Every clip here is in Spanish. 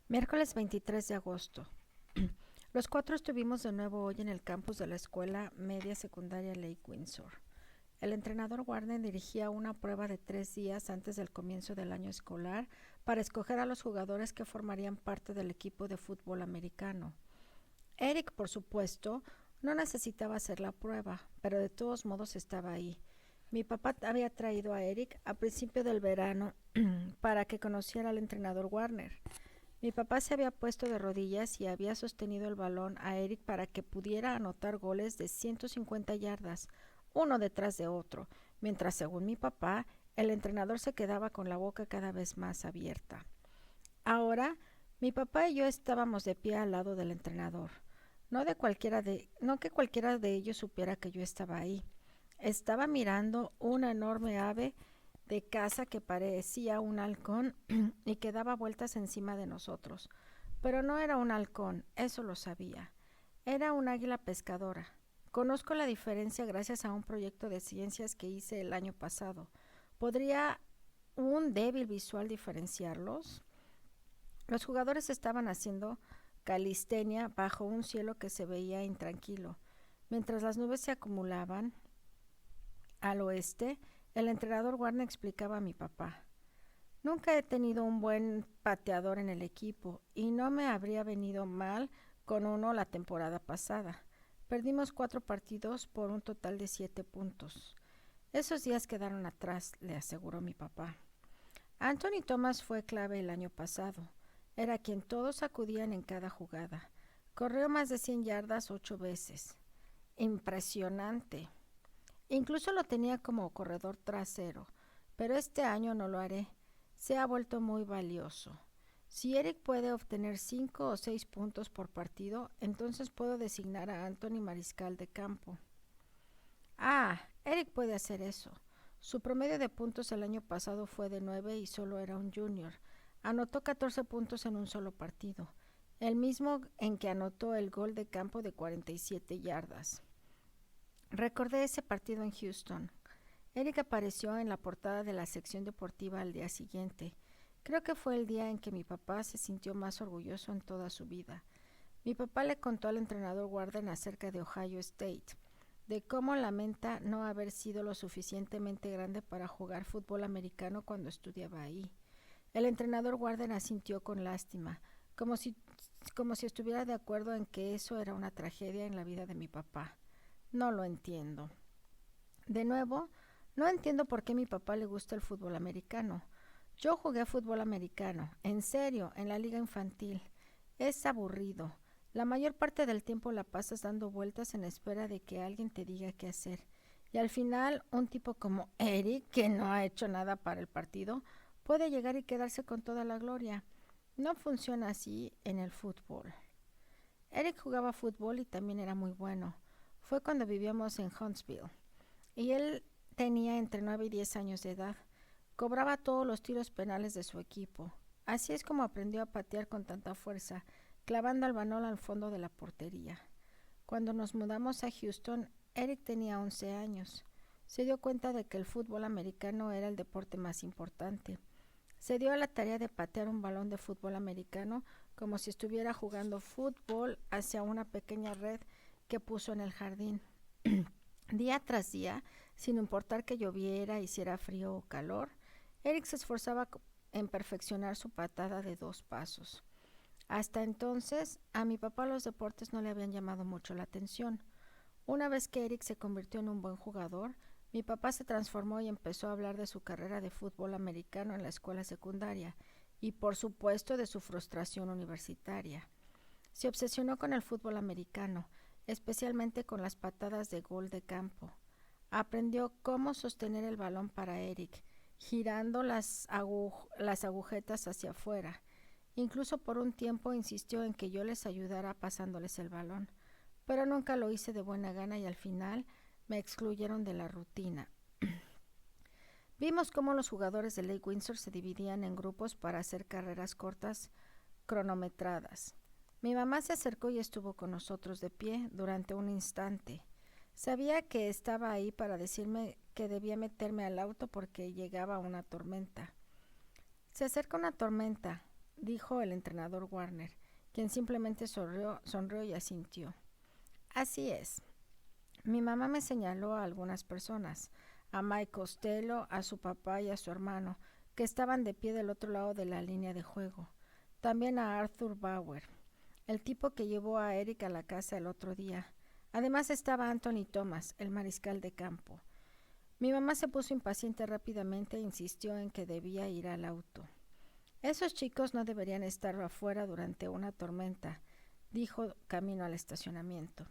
Miércoles 23 de agosto. Los cuatro estuvimos de nuevo hoy en el campus de la escuela media secundaria Lake Windsor. El entrenador Warner dirigía una prueba de 3 días antes del comienzo del año escolar para escoger a los jugadores que formarían parte del equipo de fútbol americano. Eric, por supuesto, no necesitaba hacer la prueba, pero de todos modos estaba ahí. Mi papá había traído a Eric a principio del verano para que conociera al entrenador Warner. Mi papá se había puesto de rodillas y había sostenido el balón a Eric para que pudiera anotar goles de 150 yardas, uno detrás de otro, mientras, según mi papá, el entrenador se quedaba con la boca cada vez más abierta. Ahora, mi papá y yo estábamos de pie al lado del entrenador. No que cualquiera de ellos supiera que yo estaba ahí. Estaba mirando una enorme ave de caza que parecía un halcón y que daba vueltas encima de nosotros. Pero no era un halcón, eso lo sabía. Era un águila pescadora. Conozco la diferencia gracias a un proyecto de ciencias que hice el año pasado. ¿Podría un débil visual diferenciarlos? Los jugadores estaban haciendo calistenia bajo un cielo que se veía intranquilo. Mientras las nubes se acumulaban al oeste, el entrenador Warner explicaba a mi papá: nunca he tenido un buen pateador en el equipo y no me habría venido mal con uno la temporada pasada. Perdimos 4 partidos por un total de 7 puntos. Esos días quedaron atrás, le aseguró mi papá. Anthony Thomas fue clave el año pasado. Era quien todos acudían en cada jugada. Corrió más de 100 yardas 8 veces. Impresionante. Incluso lo tenía como corredor trasero, pero este año no lo haré. Se ha vuelto muy valioso. Si Eric puede obtener 5 o 6 puntos por partido, entonces puedo designar a Anthony mariscal de campo. Ah, Eric puede hacer eso. Su promedio de puntos el año pasado fue de 9 y solo era un junior. Anotó 14 puntos en un solo partido, el mismo en que anotó el gol de campo de 47 yardas. Recordé ese partido en Houston. Eric apareció en la portada de la sección deportiva al día siguiente. Creo que fue el día en que mi papá se sintió más orgulloso en toda su vida. Mi papá le contó al entrenador Warden acerca de Ohio State, de cómo lamenta no haber sido lo suficientemente grande para jugar fútbol americano cuando estudiaba ahí. El entrenador Warden asintió con lástima, como si, como si estuviera de acuerdo en que eso era una tragedia en la vida de mi papá. No lo entiendo. De nuevo, no entiendo por qué a mi papá le gusta el fútbol americano. Yo jugué fútbol americano, en serio, en la liga infantil. Es aburrido. La mayor parte del tiempo la pasas dando vueltas en espera de que alguien te diga qué hacer. Y al final, un tipo como Eric, que no ha hecho nada para el partido, puede llegar y quedarse con toda la gloria. No funciona así en el fútbol. Eric jugaba fútbol y también era muy bueno. Fue cuando vivíamos en Huntsville. Y él tenía entre 9 y 10 años de edad. Cobraba todos los tiros penales de su equipo. Así es como aprendió a patear con tanta fuerza, clavando el balón al fondo de la portería. Cuando nos mudamos a Houston, Eric tenía 11 años. Se dio cuenta de que el fútbol americano era el deporte más importante. Se dio a la tarea de patear un balón de fútbol americano como si estuviera jugando fútbol hacia una pequeña red que puso en el jardín. Día tras día, sin importar que lloviera, hiciera frío o calor, Eric se esforzaba en perfeccionar su patada de 2 pasos. Hasta entonces, a mi papá los deportes no le habían llamado mucho la atención. Una vez que Eric se convirtió en un buen jugador, mi papá se transformó y empezó a hablar de su carrera de fútbol americano en la escuela secundaria y, por supuesto, de su frustración universitaria. Se obsesionó con el fútbol americano, especialmente con las patadas de gol de campo. Aprendió cómo sostener el balón para Eric, girando las agujetas hacia afuera. Incluso por un tiempo insistió en que yo les ayudara pasándoles el balón, pero nunca lo hice de buena gana y al final me excluyeron de la rutina. Vimos cómo los jugadores de Lake Windsor se dividían en grupos para hacer carreras cortas cronometradas. Mi mamá se acercó y estuvo con nosotros de pie durante un instante. Sabía que estaba ahí para decirme que debía meterme al auto porque llegaba una tormenta. Se acerca una tormenta. dijo el entrenador Warner, quien simplemente sonrió y asintió. Así es. Mi mamá me señaló a algunas personas, a Mike Costello, a su papá y a su hermano, que estaban de pie del otro lado de la línea de juego. También a Arthur Bauer, el tipo que llevó a Eric a la casa el otro día. Además estaba Anthony Thomas, el mariscal de campo. Mi mamá se puso impaciente rápidamente e insistió en que debía ir al auto. Esos chicos no deberían estar afuera durante una tormenta, dijo camino al estacionamiento.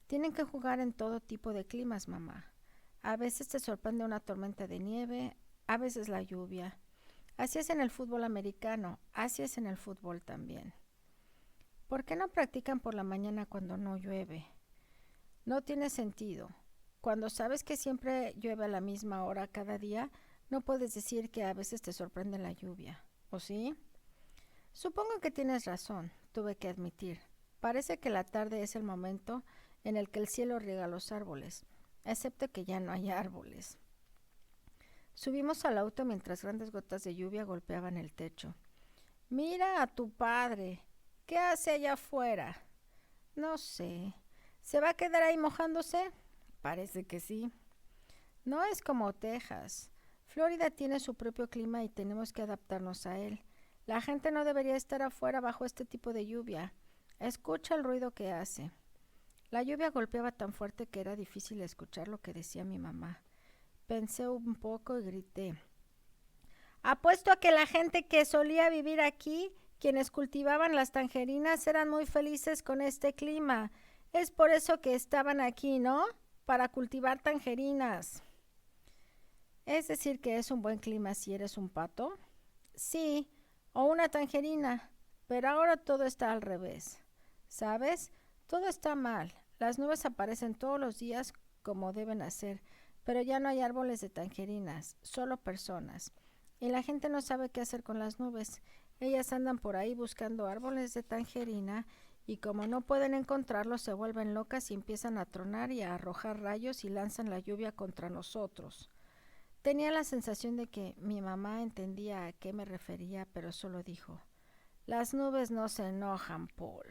Tienen que jugar en todo tipo de climas, mamá. A veces te sorprende una tormenta de nieve, a veces la lluvia. Así es en el fútbol americano, así es en el fútbol también. ¿Por qué no practican por la mañana cuando no llueve? No tiene sentido. Cuando sabes que siempre llueve a la misma hora cada día, no puedes decir que a veces te sorprende la lluvia, ¿o sí? Supongo que tienes razón, tuve que admitir. Parece que la tarde es el momento en el que el cielo riega los árboles, excepto que ya no hay árboles. Subimos al auto mientras grandes gotas de lluvia golpeaban el techo. Mira a tu padre. ¿Qué hace allá afuera? No sé. ¿Se va a quedar ahí mojándose? Parece que sí. No es como Texas. Florida tiene su propio clima y tenemos que adaptarnos a él. La gente no debería estar afuera bajo este tipo de lluvia. Escucha el ruido que hace. La lluvia golpeaba tan fuerte que era difícil escuchar lo que decía mi mamá. Pensé un poco y grité. Apuesto a que la gente que solía vivir aquí, quienes cultivaban las tangerinas, eran muy felices con este clima. Es por eso que estaban aquí, ¿no? Para cultivar tangerinas. ¿Es decir que es un buen clima si eres un pato? Sí, o una tangerina, pero ahora todo está al revés. ¿Sabes? Todo está mal. Las nubes aparecen todos los días como deben hacer, pero ya no hay árboles de tangerinas, solo personas. Y la gente no sabe qué hacer con las nubes. Ellas andan por ahí buscando árboles de tangerina y como no pueden encontrarlos se vuelven locas y empiezan a tronar y a arrojar rayos y lanzan la lluvia contra nosotros. Tenía la sensación de que mi mamá entendía a qué me refería, pero solo dijo, las nubes no se enojan, Paul.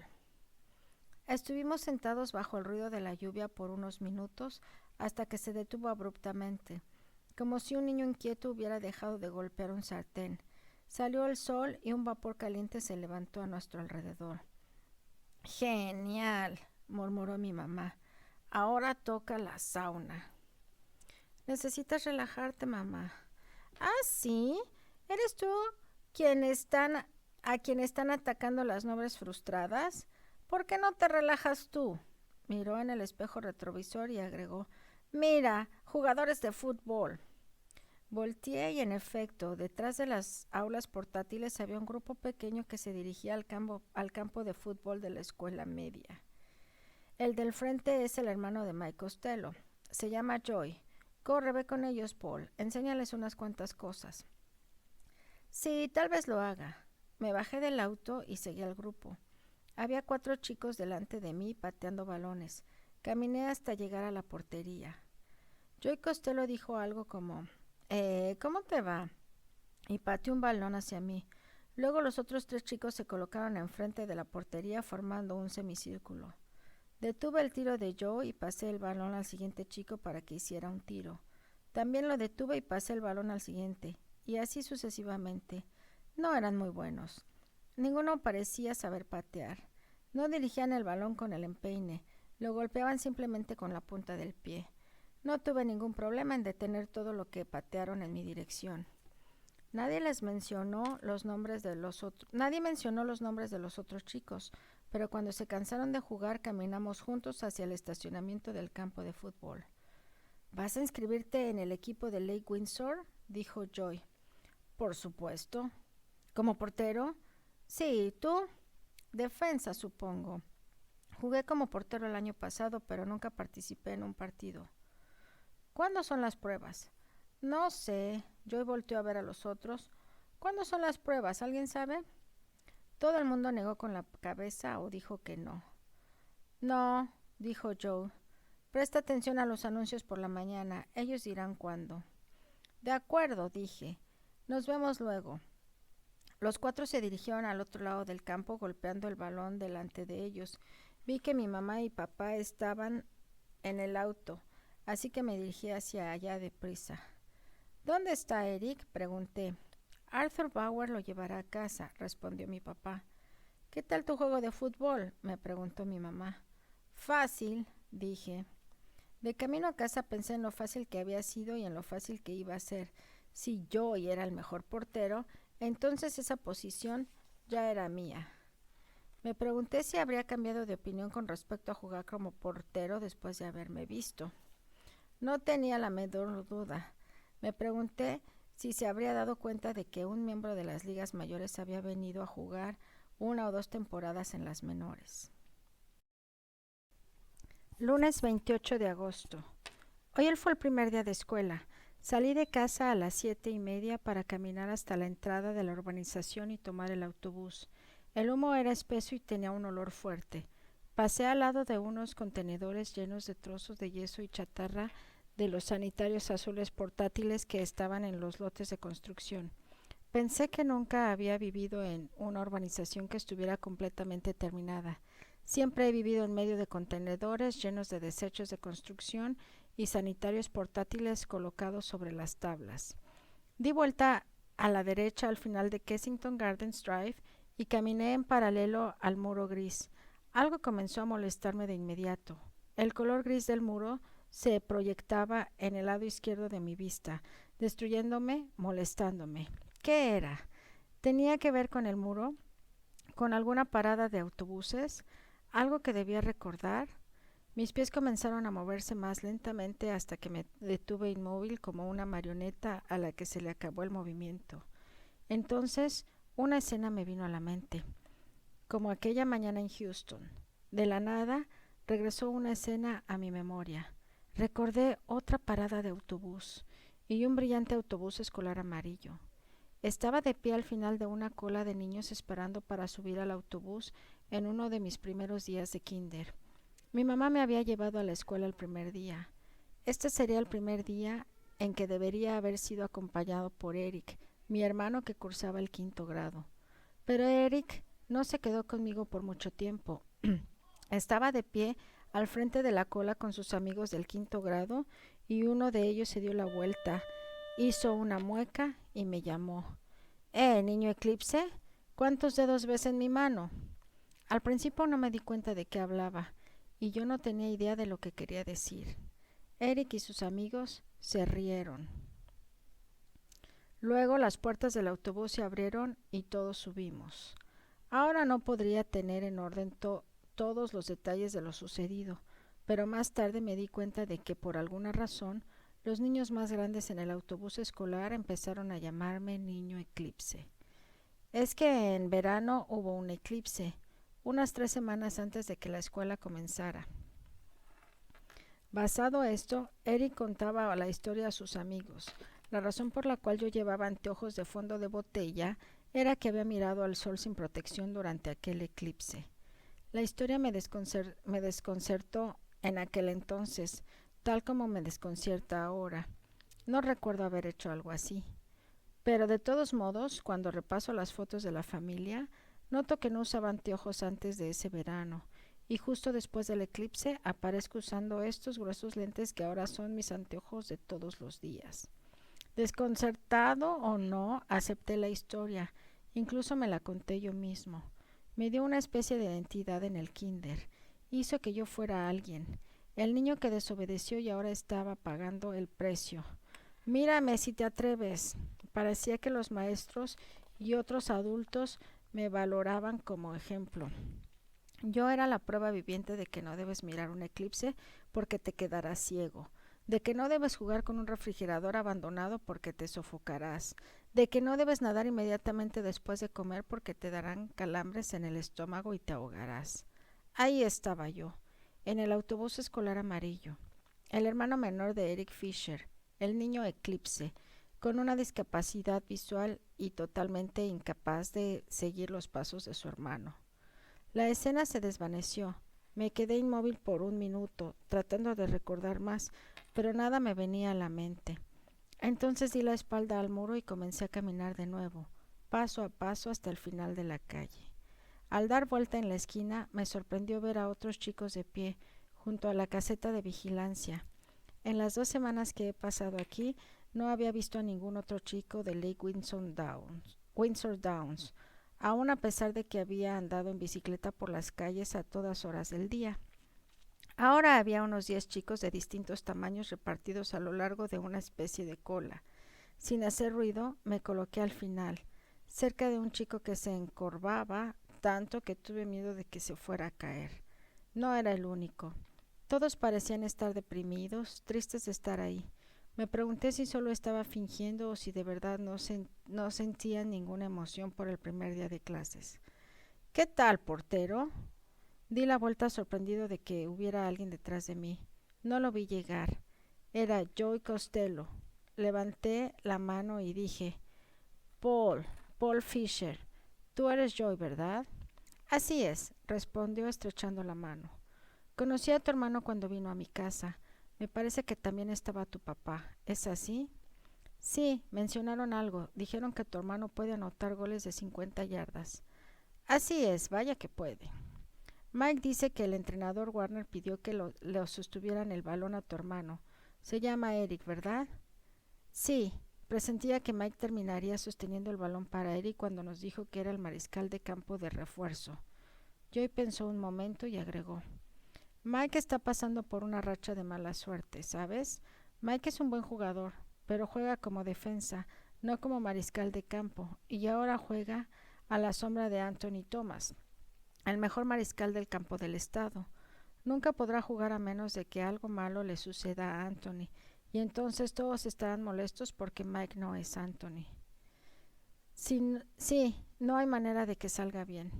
Estuvimos sentados bajo el ruido de la lluvia por unos minutos hasta que se detuvo abruptamente, como si un niño inquieto hubiera dejado de golpear un sartén. Salió el sol y un vapor caliente se levantó a nuestro alrededor. Genial, murmuró mi mamá. Ahora toca la sauna. Necesitas relajarte, mamá. ¿Ah, sí? ¿Eres tú a quien están atacando las nubes frustradas? ¿Por qué no te relajas tú? Miró en el espejo retrovisor y agregó, mira, jugadores de fútbol. Volteé y en efecto, detrás de las aulas portátiles había un grupo pequeño que se dirigía al campo de fútbol de la escuela media. El del frente es el hermano de Mike Costello. Se llama Joy. Corre, ve con ellos, Paul. Enséñales unas cuantas cosas. Sí, tal vez lo haga. Me bajé del auto y seguí al grupo. Había 4 chicos delante de mí pateando balones. Caminé hasta llegar a la portería. Joy Costello dijo algo como, ¿cómo te va? Y pateó un balón hacia mí. Luego los otros 3 chicos se colocaron enfrente de la portería formando un semicírculo. Detuve el tiro de Joe y pasé el balón al siguiente chico para que hiciera un tiro. También lo detuve y pasé el balón al siguiente, y así sucesivamente. No eran muy buenos. Ninguno parecía saber patear. No dirigían el balón con el empeine, lo golpeaban simplemente con la punta del pie. No tuve ningún problema en detener todo lo que patearon en mi dirección. Nadie mencionó los nombres de los otros chicos, pero cuando se cansaron de jugar caminamos juntos hacia el estacionamiento del campo de fútbol. ¿Vas a inscribirte en el equipo de Lake Windsor?, dijo Joy. Por supuesto. ¿Como portero? Sí, ¿tú? Defensa, supongo. Jugué como portero el año pasado, pero nunca participé en un partido. ¿Cuándo son las pruebas? No sé. Joy volteó a ver a los otros. ¿Cuándo son las pruebas? ¿Alguien sabe? Todo el mundo negó con la cabeza o dijo que no. No, dijo Joe. Presta atención a los anuncios por la mañana. Ellos dirán cuándo. De acuerdo, dije. Nos vemos luego. Los cuatro se dirigieron al otro lado del campo golpeando el balón delante de ellos. Vi que mi mamá y papá estaban en el auto, así que me dirigí hacia allá deprisa. ¿Dónde está Eric?, pregunté. Arthur Bauer lo llevará a casa, respondió mi papá. ¿Qué tal tu juego de fútbol?, me preguntó mi mamá. Fácil, dije. De camino a casa pensé en lo fácil que había sido y en lo fácil que iba a ser. Si yo era el mejor portero, entonces esa posición ya era mía. Me pregunté si habría cambiado de opinión con respecto a jugar como portero después de haberme visto. No tenía la menor duda. Me pregunté si se habría dado cuenta de que un miembro de las ligas mayores había venido a jugar 1 o 2 temporadas en las menores. Lunes 28 de agosto. Hoy fue el primer día de escuela. Salí de casa a las 7:30 para caminar hasta la entrada de la urbanización y tomar el autobús. El humo era espeso y tenía un olor fuerte. Pasé al lado de unos contenedores llenos de trozos de yeso y chatarra de los sanitarios azules portátiles que estaban en los lotes de construcción. Pensé que nunca había vivido en una urbanización que estuviera completamente terminada. Siempre he vivido en medio de contenedores llenos de desechos de construcción y sanitarios portátiles colocados sobre las tablas. Di vuelta a la derecha al final de Kensington Gardens Drive y caminé en paralelo al muro gris. Algo comenzó a molestarme de inmediato. El color gris del muro se proyectaba en el lado izquierdo de mi vista, destruyéndome, molestándome. ¿Qué era? ¿Tenía que ver con el muro? ¿Con alguna parada de autobuses? ¿Algo que debía recordar? Mis pies comenzaron a moverse más lentamente hasta que me detuve inmóvil como una marioneta a la que se le acabó el movimiento. Entonces, una escena me vino a la mente, como aquella mañana en Houston. De la nada, regresó una escena a mi memoria. Recordé otra parada de autobús y un brillante autobús escolar amarillo. Estaba de pie al final de una cola de niños esperando para subir al autobús en uno de mis primeros días de kinder. Mi mamá me había llevado a la escuela el primer día. Este sería el primer día en que debería haber sido acompañado por Eric, mi hermano que cursaba el 5º grado. Pero Eric no se quedó conmigo por mucho tiempo. Estaba de pie al frente de la cola con sus amigos del 5º grado y uno de ellos se dio la vuelta, hizo una mueca y me llamó. Niño Eclipse, ¿cuántos dedos ves en mi mano? Al principio no me di cuenta de qué hablaba y yo no tenía idea de lo que quería decir. Eric y sus amigos se rieron. Luego las puertas del autobús se abrieron y todos subimos. Ahora no podría tener en orden todos los detalles de lo sucedido, pero más tarde me di cuenta de que por alguna razón los niños más grandes en el autobús escolar empezaron a llamarme Niño Eclipse. Es que en verano hubo un eclipse, unas 3 semanas antes de que la escuela comenzara. Basado esto, Eric contaba la historia a sus amigos. La razón por la cual yo llevaba anteojos de fondo de botella era que había mirado al sol sin protección durante aquel eclipse. La historia me desconcertó en aquel entonces, tal como me desconcierta ahora. No recuerdo haber hecho algo así. Pero de todos modos, cuando repaso las fotos de la familia, noto que no usaba anteojos antes de ese verano, y justo después del eclipse aparezco usando estos gruesos lentes que ahora son mis anteojos de todos los días. Desconcertado o no, acepté la historia, incluso me la conté yo mismo. Me dio una especie de identidad en el kinder, hizo que yo fuera alguien, el niño que desobedeció y ahora estaba pagando el precio. Mírame si te atreves. Parecía que los maestros y otros adultos me valoraban como ejemplo. Yo era la prueba viviente de que no debes mirar un eclipse porque te quedarás ciego, de que no debes jugar con un refrigerador abandonado porque te sofocarás, de que no debes nadar inmediatamente después de comer porque te darán calambres en el estómago y te ahogarás. Ahí estaba yo, en el autobús escolar amarillo, el hermano menor de Eric Fisher, el niño eclipse, con una discapacidad visual y totalmente incapaz de seguir los pasos de su hermano. La escena se desvaneció. Me quedé inmóvil por un minuto, tratando de recordar más, pero nada me venía a la mente. Entonces di la espalda al muro y comencé a caminar de nuevo. paso a paso hasta el final de la calle. Al dar vuelta en la esquina, me sorprendió ver a otros chicos de pie, junto a la caseta de vigilancia. En las 2 semanas que he pasado aquí, no había visto a ningún otro chico de Lake Windsor Downs, aun a pesar de que había andado en bicicleta por las calles a todas horas del día. Ahora había unos 10 chicos de distintos tamaños repartidos a lo largo de una especie de cola. Sin hacer ruido, me coloqué al final, cerca de un chico que se encorvaba tanto que tuve miedo de que se fuera a caer. No era el único. Todos parecían estar deprimidos, tristes de estar ahí. Me pregunté si solo estaba fingiendo o si de verdad no sentían ninguna emoción por el primer día de clases. ¿Qué tal, portero? Di la vuelta sorprendido de que hubiera alguien detrás de mí. No lo vi llegar. Era Joey Costello. Levanté la mano y dije, Paul Fisher. Tú eres Joey, ¿verdad? Así es, respondió estrechando la mano. Conocí a tu hermano cuando vino a mi casa. Me parece que también estaba tu papá. ¿Es así? Sí, mencionaron algo. Dijeron que tu hermano puede anotar goles de 50 yardas. Así es, vaya que puede. Mike dice que el entrenador Warner pidió que le sostuvieran el balón a tu hermano. Se llama Eric, ¿verdad? Sí, presentía que Mike terminaría sosteniendo el balón para Eric cuando nos dijo que era el mariscal de campo de refuerzo. Joey pensó un momento y agregó, Mike está pasando por una racha de mala suerte, ¿sabes? Mike es un buen jugador, pero juega como defensa, no como mariscal de campo, y ahora juega a la sombra de Anthony Thomas, el mejor mariscal del campo del estado. Nunca podrá jugar a menos de que algo malo le suceda a Anthony, y entonces todos estarán molestos porque Mike no es Anthony. Sí, no hay manera de que salga bien.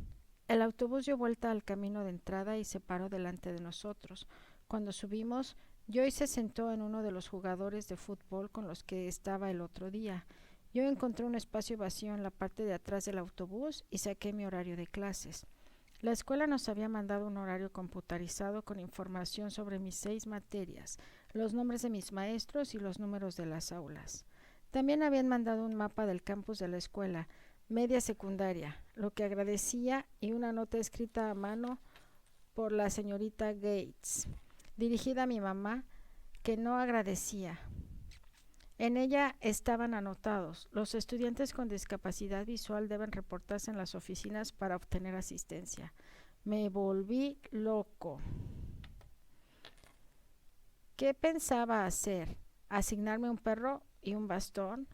El autobús dio vuelta al camino de entrada y se paró delante de nosotros. Cuando subimos, Joey se sentó en uno de los jugadores de fútbol con los que estaba el otro día. Yo encontré un espacio vacío en la parte de atrás del autobús y saqué mi horario de clases. La escuela nos había mandado un horario computarizado con información sobre mis 6 materias, los nombres de mis maestros y los números de las aulas. También habían mandado un mapa del campus de la escuela, media secundaria, lo que agradecía, y una nota escrita a mano por la señorita Gates, dirigida a mi mamá, que no agradecía. En ella estaban anotados: los estudiantes con discapacidad visual deben reportarse en las oficinas para obtener asistencia. Me volví loco. ¿Qué pensaba hacer? ¿Asignarme un perro y un bastón?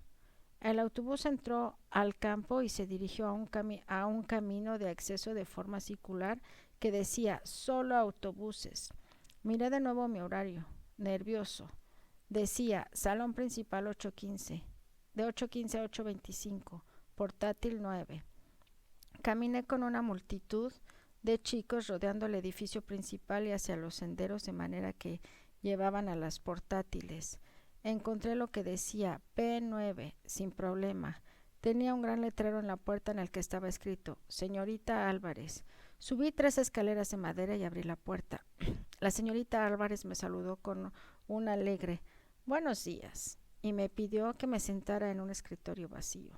El autobús entró al campo y se dirigió a un camino de acceso de forma circular que decía solo autobuses. Miré de nuevo mi horario, nervioso. Decía salón principal 8:15, de 8:15 a 8:25, portátil 9. Caminé con una multitud de chicos rodeando el edificio principal y hacia los senderos de manera que llevaban a las portátiles. Encontré lo que decía P9 sin problema. Tenía un gran letrero en la puerta en el que estaba escrito Señorita Álvarez. Subí 3 escaleras de madera y abrí la puerta. La señorita Álvarez me saludó con un alegre Buenos días y me pidió que me sentara en un escritorio vacío.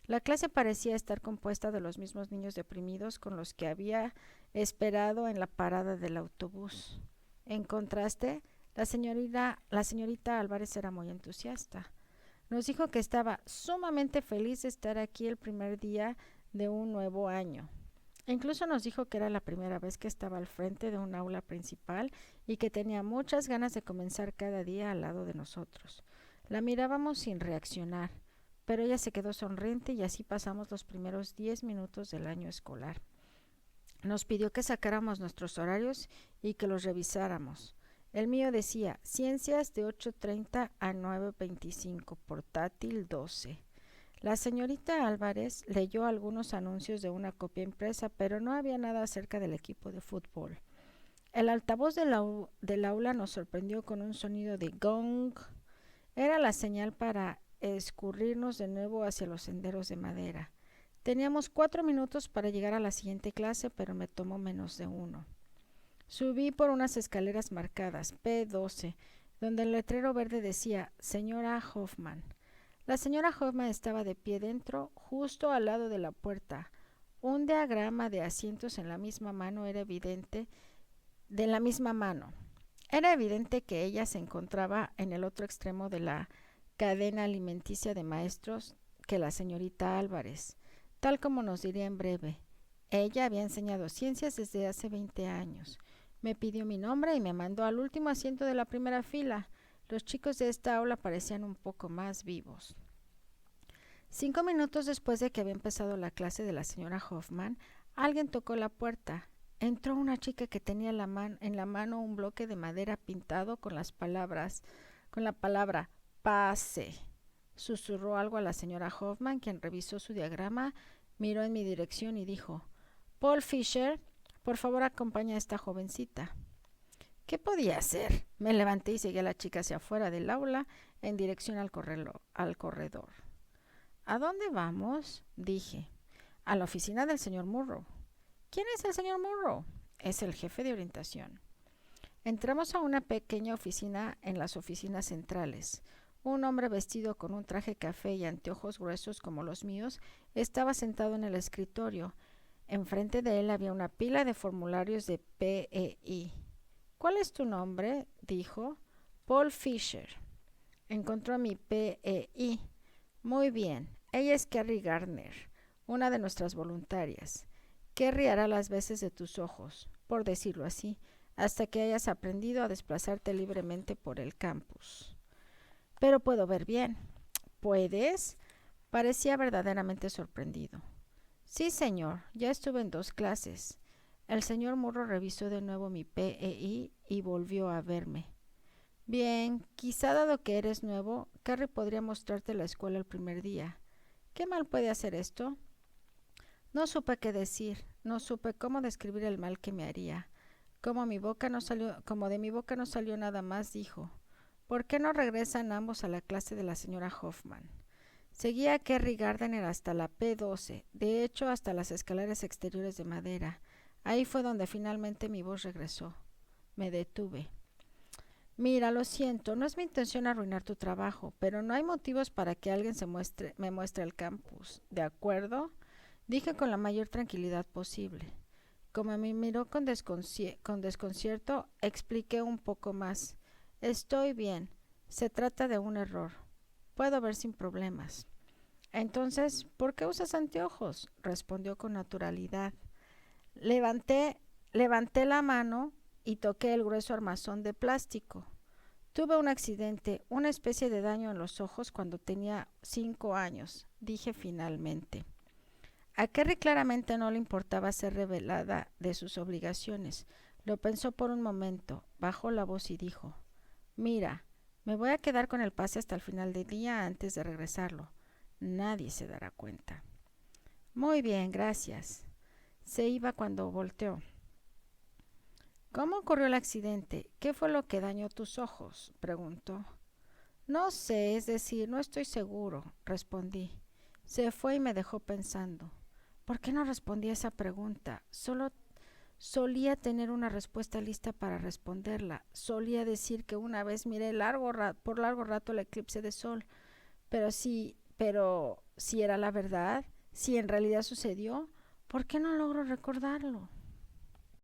La clase parecía estar compuesta de los mismos niños deprimidos con los que había esperado en la parada del autobús. En contraste, la señorita Álvarez era muy entusiasta. Nos dijo que estaba sumamente feliz de estar aquí el primer día de un nuevo año. Incluso nos dijo que era la primera vez que estaba al frente de un aula principal y que tenía muchas ganas de comenzar cada día al lado de nosotros. La mirábamos sin reaccionar, pero ella se quedó sonriente y así pasamos los primeros 10 minutos del año escolar. Nos pidió que sacáramos nuestros horarios y que los revisáramos. El mío decía Ciencias de 8:30 a 9:25, portátil 12. La señorita Álvarez leyó algunos anuncios de una copia impresa, pero no había nada acerca del equipo de fútbol. El altavoz del aula nos sorprendió con un sonido de gong. Era la señal para escurrirnos de nuevo hacia los senderos de madera. Teníamos 4 minutos para llegar a la siguiente clase, pero me tomó menos de 1. Subí por unas escaleras marcadas P12, donde el letrero verde decía Señora Hoffman. La señora Hoffman estaba de pie dentro, justo al lado de la puerta. Un diagrama de asientos en la misma mano era evidente, de la misma mano. Era evidente que ella se encontraba en el otro extremo de la cadena alimenticia de maestros que la señorita Álvarez, tal como nos diría en breve. Ella había enseñado ciencias desde hace 20 años. Me pidió mi nombre y me mandó al último asiento de la primera fila. Los chicos de esta aula parecían un poco más vivos. 5 minutos después de que había empezado la clase de la señora Hoffman, alguien tocó la puerta. Entró una chica que tenía en la mano un bloque de madera pintado con la palabra pase. Susurró algo a la señora Hoffman, quien revisó su diagrama, miró en mi dirección y dijo: Paul Fisher, por favor acompaña a esta jovencita. ¿Qué podía hacer? Me levanté y seguí a la chica hacia afuera del aula en dirección al corredor. ¿A dónde vamos? Dije. A la oficina del señor Murrow. ¿Quién es el señor Murrow? Es el jefe de orientación. Entramos a una pequeña oficina en las oficinas centrales. Un hombre vestido con un traje café y anteojos gruesos como los míos estaba sentado en el escritorio. Enfrente de él había una pila de formularios de PEI. ¿Cuál es tu nombre? Dijo. Paul Fisher. Encontró mi PEI. Muy bien. Ella es Kerry Gardner, una de nuestras voluntarias. Kerry hará las veces de tus ojos, por decirlo así, hasta que hayas aprendido a desplazarte libremente por el campus. Pero puedo ver bien. ¿Puedes? Parecía verdaderamente sorprendido. Sí, señor, ya estuve en 2 clases. El señor Murrow revisó de nuevo mi PEI y volvió a verme. Bien, quizá dado que eres nuevo, Kerry podría mostrarte la escuela el primer día. ¿Qué mal puede hacer esto? No supe qué decir, no supe cómo describir el mal que me haría. Como de mi boca no salió nada más, dijo: ¿Por qué no regresan ambos a la clase de la señora Hoffman? Seguí a Kerry Gardner hasta la P12, de hecho hasta las escaleras exteriores de madera. Ahí fue donde finalmente mi voz regresó. Me detuve. Mira, lo siento, no es mi intención arruinar tu trabajo, pero no hay motivos para que alguien me muestre el campus, ¿de acuerdo? Dije con la mayor tranquilidad posible. Como me miró con desconcierto, expliqué un poco más. Estoy bien, se trata de un error. Puedo ver sin problemas. Entonces, ¿por qué usas anteojos? Respondió con naturalidad. Levanté la mano y toqué el grueso armazón de plástico. Tuve un accidente, una especie de daño en los ojos cuando tenía 5 años, dije finalmente. A Kerry claramente no le importaba ser revelada de sus obligaciones. Lo pensó por un momento, bajó la voz y dijo: Mira, me voy a quedar con el pase hasta el final del día antes de regresarlo. Nadie se dará cuenta. Muy bien, gracias. Se iba cuando volteó. ¿Cómo ocurrió el accidente? ¿Qué fue lo que dañó tus ojos? Preguntó. No sé, es decir, no estoy seguro, respondí. Se fue y me dejó pensando. ¿Por qué no respondí a esa pregunta? Solo solía tener una respuesta lista para responderla. Solía decir que una vez miré por largo rato el eclipse de sol. Pero si era la verdad, si en realidad sucedió, ¿por qué no logro recordarlo?